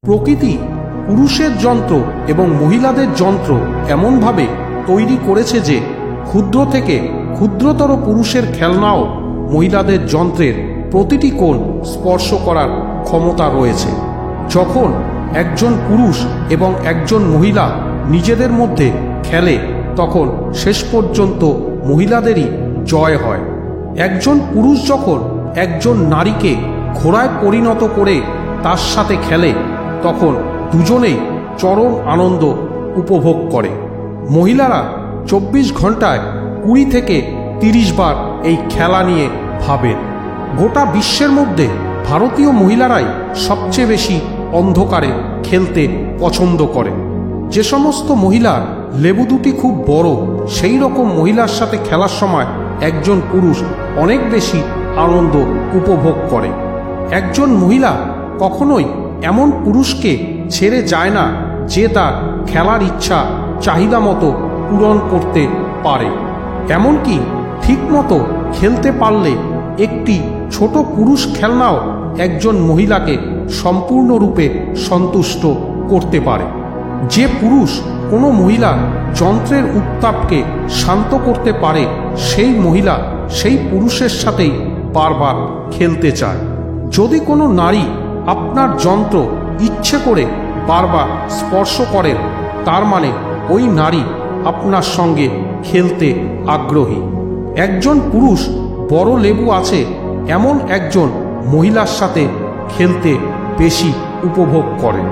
প্রকৃতি পুরুষের যন্ত্র এবং মহিলাদের যন্ত্র এমনভাবে তৈরি করেছে যে ক্ষুদ্র থেকে ক্ষুদ্রতর পুরুষের খেলনাও মহিলাদের যন্ত্রের প্রতিটি কোণ স্পর্শ করার ক্ষমতা রয়েছে। যখন একজন পুরুষ এবং একজন মহিলা নিজেদের মধ্যে খেলে তখন শেষ পর্যন্ত মহিলাদেরই জয় হয়। একজন পুরুষ যখন একজন নারীকে ঘোড়ায় পরিণত করে তার সাথে খেলে তখন দুজনেই চরম আনন্দ উপভোগ করে। মহিলারা 24 ঘন্টায় 20 থেকে 30 বার এই খেলা নিয়ে ভাবেন। গোটা বিশ্বের মধ্যে ভারতীয় মহিলারাই সবচেয়ে বেশি অন্ধকারে খেলতে পছন্দ করে। যে সমস্ত মহিলার লেবু দুটি খুব বড় সেই রকম মহিলার সাথে খেলার সময় একজন পুরুষ অনেক বেশি আনন্দ উপভোগ করে। একজন মহিলা কখনোই এমন পুরুষকে ছেড়ে যায় না যে তার খেলার ইচ্ছা চাহিদা মতো পূরণ করতে পারে। এমনকি ঠিকমতো খেলতে পারলে একটি ছোট পুরুষ খেলনাও একজন মহিলাকে সম্পূর্ণরূপে সন্তুষ্ট করতে পারে। যে পুরুষ কোনো মহিলার যন্ত্রের উত্তাপকে শান্ত করতে পারে সেই মহিলা সেই পুরুষের সাথেই বারবার খেলতে চায়। যদি কোনো নারী আপনার যন্ত্র ইচ্ছে করে বারবার স্পর্শ করেন তার মানে ওই নারী আপনার সঙ্গে খেলতে আগ্রহী। একজন পুরুষ বড় লেবু আছে এমন একজন মহিলার সাথে খেলতে বেশি উপভোগ করেন।